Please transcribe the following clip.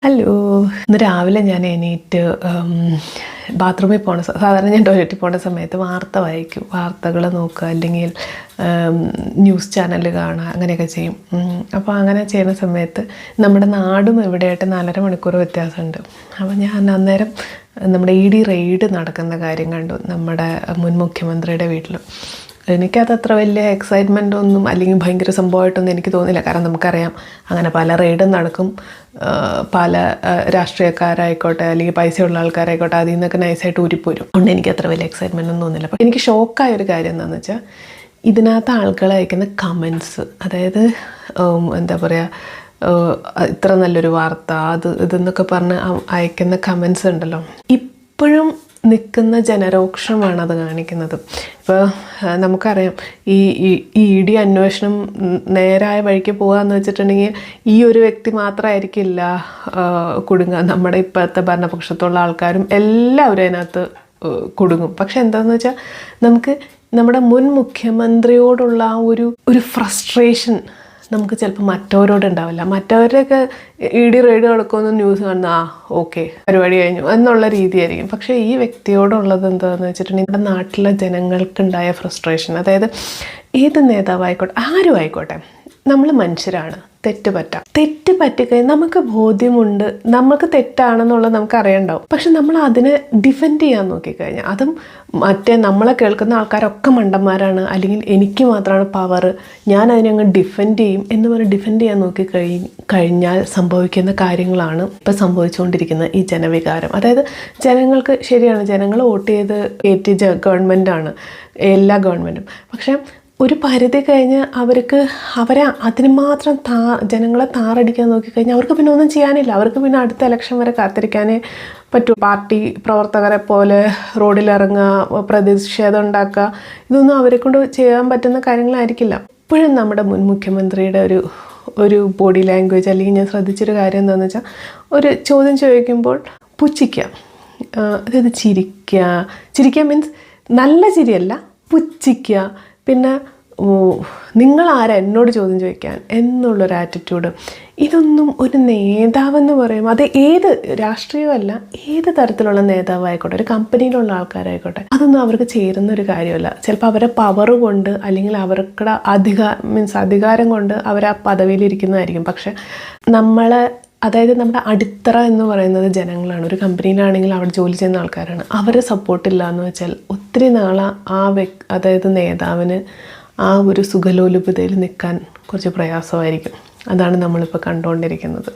Hello. ഇന്ന് രാവിലെ ഞാൻ എണീറ്റ് ബാത്റൂമിൽ പോണ സാധാരണ ഞാൻ ടോയ്ലറ്റിൽ പോണ സമയത്ത് വാർത്ത വായിക്കും, വാർത്തകൾ നോക്കുക, അല്ലെങ്കിൽ ന്യൂസ് ചാനൽ കാണുക, അങ്ങനെയൊക്കെ ചെയ്യും. അപ്പോൾ അങ്ങനെ ചെയ്യുന്ന സമയത്ത് നമ്മുടെ നാടും ഇവിടെയായിട്ട് 4.5 മണിക്കൂർ വ്യത്യാസമുണ്ട്. അപ്പോൾ ഞാൻ അന്നേരം നമ്മുടെ ED റെയ്ഡ് നടക്കുന്ന കാര്യം കണ്ടു, നമ്മുടെ മുൻ മുഖ്യമന്ത്രിയുടെ വീട്ടിൽ. എനിക്കത് അത്ര വലിയ എക്സൈറ്റ്മെൻ്റ് ഒന്നും അല്ലെങ്കിൽ ഭയങ്കര സംഭവമായിട്ടൊന്നും എനിക്ക് തോന്നില്ല. കാരണം നമുക്കറിയാം അങ്ങനെ പല റെയ്ഡും നടക്കും, പല രാഷ്ട്രീയക്കാരായിക്കോട്ടെ അല്ലെങ്കിൽ പൈസയുള്ള ആൾക്കാരായിക്കോട്ടെ അതിൽ നിന്നൊക്കെ നൈസായിട്ട് ഊരിപ്പോരും. അതുകൊണ്ട് എനിക്ക് അത്ര വലിയ എക്സൈറ്റ്മെൻ്റ് ഒന്നും തോന്നില്ല. അപ്പോൾ എനിക്ക് ഷോക്കായൊരു കാര്യം എന്താണെന്ന് വെച്ചാൽ ഇതിനകത്ത് ആൾക്കാർ അയക്കുന്ന കമൻസ്, അതായത് എന്താ പറയുക, ഇത്ര നല്ലൊരു വാർത്ത ഇതെന്നൊക്കെ പറഞ്ഞ് അയക്കുന്ന കമൻസ് ഉണ്ടല്ലോ, ഇപ്പോഴും നിൽക്കുന്ന ജനരോക്ഷമാണ് അത് കാണിക്കുന്നത്. ഇപ്പോൾ നമുക്കറിയാം ഈ ED അന്വേഷണം നേരായ വഴിക്ക് പോകാമെന്ന് വെച്ചിട്ടുണ്ടെങ്കിൽ ഈ ഒരു വ്യക്തി മാത്രമായിരിക്കില്ല കുടുങ്ങുക, നമ്മുടെ ഇപ്പോഴത്തെ ഭരണപക്ഷത്തുള്ള ആൾക്കാരും എല്ലാവരും അതിനകത്ത് കുടുങ്ങും. പക്ഷെ എന്താണെന്ന് വെച്ചാൽ നമുക്ക് നമ്മുടെ മുൻ മുഖ്യമന്ത്രിയോടുള്ള ആ ഒരു ഫ്രസ്ട്രേഷൻ നമുക്ക് ചിലപ്പോൾ മറ്റവരോടുണ്ടാവില്ല. മറ്റവരുടെയൊക്കെ ED റെയ്ഡ് നടക്കുമെന്ന് ന്യൂസ് കാണുന്ന ഓക്കെ പരിപാടി കഴിഞ്ഞു എന്നുള്ള രീതിയായിരിക്കും. പക്ഷേ ഈ വ്യക്തിയോടുള്ളത് എന്താണെന്ന് വെച്ചിട്ടുണ്ടെങ്കിൽ നമ്മുടെ നാട്ടിലെ ജനങ്ങൾക്കുണ്ടായ ഫ്രസ്ട്രേഷൻ, അതായത് ഏത് നേതാവായിക്കോട്ടെ ആരും ആയിക്കോട്ടെ, നമ്മൾ മനുഷ്യരാണ്, തെറ്റ് പറ്റിക്കഴിഞ്ഞാൽ നമുക്ക് ബോധ്യമുണ്ട്, നമുക്ക് തെറ്റാണെന്നുള്ളത് നമുക്ക് അറിയണ്ടാവും. പക്ഷെ നമ്മൾ അതിനെ ഡിഫെൻഡ് ചെയ്യാൻ നോക്കിക്കഴിഞ്ഞാൽ, അതും മറ്റേ നമ്മളെ കേൾക്കുന്ന ആൾക്കാരൊക്കെ മണ്ടന്മാരാണ്, അല്ലെങ്കിൽ എനിക്ക് മാത്രമാണ് പവർ, ഞാൻ അതിനങ്ങ് ഡിഫെൻഡ് ചെയ്യും എന്ന് പറഞ്ഞ് ഡിഫെൻഡ് ചെയ്യാൻ കഴിഞ്ഞാൽ സംഭവിക്കുന്ന കാര്യങ്ങളാണ് ഇപ്പം സംഭവിച്ചുകൊണ്ടിരിക്കുന്ന ഈ ജനവികാരം. അതായത് ജനങ്ങൾക്ക്, ശരിയാണ്, ജനങ്ങൾ വോട്ട് ചെയ്ത് കയറ്റിയ ഗവൺമെൻറ്റാണ് എല്ലാ ഗവൺമെൻറ്റും. പക്ഷേ ഒരു പരിധി കഴിഞ്ഞ് അവരെ അതിന് മാത്രം ജനങ്ങളെ താറടിക്കാൻ നോക്കിക്കഴിഞ്ഞാൽ അവർക്ക് പിന്നെ ഒന്നും ചെയ്യാനില്ല. അവർക്ക് പിന്നെ അടുത്ത ഇലക്ഷൻ വരെ കാത്തിരിക്കാനേ പറ്റൂ. പാർട്ടി പ്രവർത്തകരെ പോലെ റോഡിലിറങ്ങുക, പ്രതിഷേധം ഉണ്ടാക്കുക, ഇതൊന്നും അവരെ കൊണ്ട് ചെയ്യാൻ പറ്റുന്ന കാര്യങ്ങളായിരിക്കില്ല. ഇപ്പോഴും നമ്മുടെ മുൻ മുഖ്യമന്ത്രിയുടെ ഒരു ബോഡി ലാംഗ്വേജ്, അല്ലെങ്കിൽ ഞാൻ ശ്രദ്ധിച്ചൊരു കാര്യം എന്താണെന്ന് വെച്ചാൽ, ഒരു ചോദ്യം ചോദിക്കുമ്പോൾ പുച്ഛിക്കുക, അതായത് ചിരിക്കുക മീൻസ് നല്ല ചിരിയല്ല, പുച്ഛിക്കുക. പിന്നെ നിങ്ങളാരാ എന്നോട് ചോദ്യം ചോദിക്കാൻ എന്നുള്ളൊരു ആറ്റിറ്റ്യൂഡ്. ഇതൊന്നും ഒരു നേതാവെന്ന് പറയുമ്പോൾ അത് ഏത് രാഷ്ട്രീയമല്ല, ഏത് തരത്തിലുള്ള നേതാവായിക്കോട്ടെ, ഒരു കമ്പനിയിലുള്ള ആൾക്കാരായിക്കോട്ടെ, അതൊന്നും അവർക്ക് ചേരുന്ന ഒരു കാര്യമല്ല. ചിലപ്പോൾ അവരെ പവർ കൊണ്ട് അല്ലെങ്കിൽ അവരുടെ അധികാരം കൊണ്ട് അവർ ആ പദവിയിലിരിക്കുന്നതായിരിക്കും. പക്ഷെ അതായത് നമ്മുടെ അടിത്തറ എന്ന് പറയുന്നത് ജനങ്ങളാണ്. ഒരു കമ്പനിയിലാണെങ്കിൽ അവിടെ ജോലി ചെയ്യുന്ന ആൾക്കാരാണ്. അവരെ സപ്പോർട്ടില്ല എന്ന് വെച്ചാൽ ഒത്തിരി നാളെ അതായത് നേതാവിന് ആ ഒരു സുഖലോലുപതയിൽ നിൽക്കാൻ കുറച്ച് പ്രയാസമായിരിക്കും. അതാണ് നമ്മളിപ്പോൾ കണ്ടുകൊണ്ടിരിക്കുന്നത്.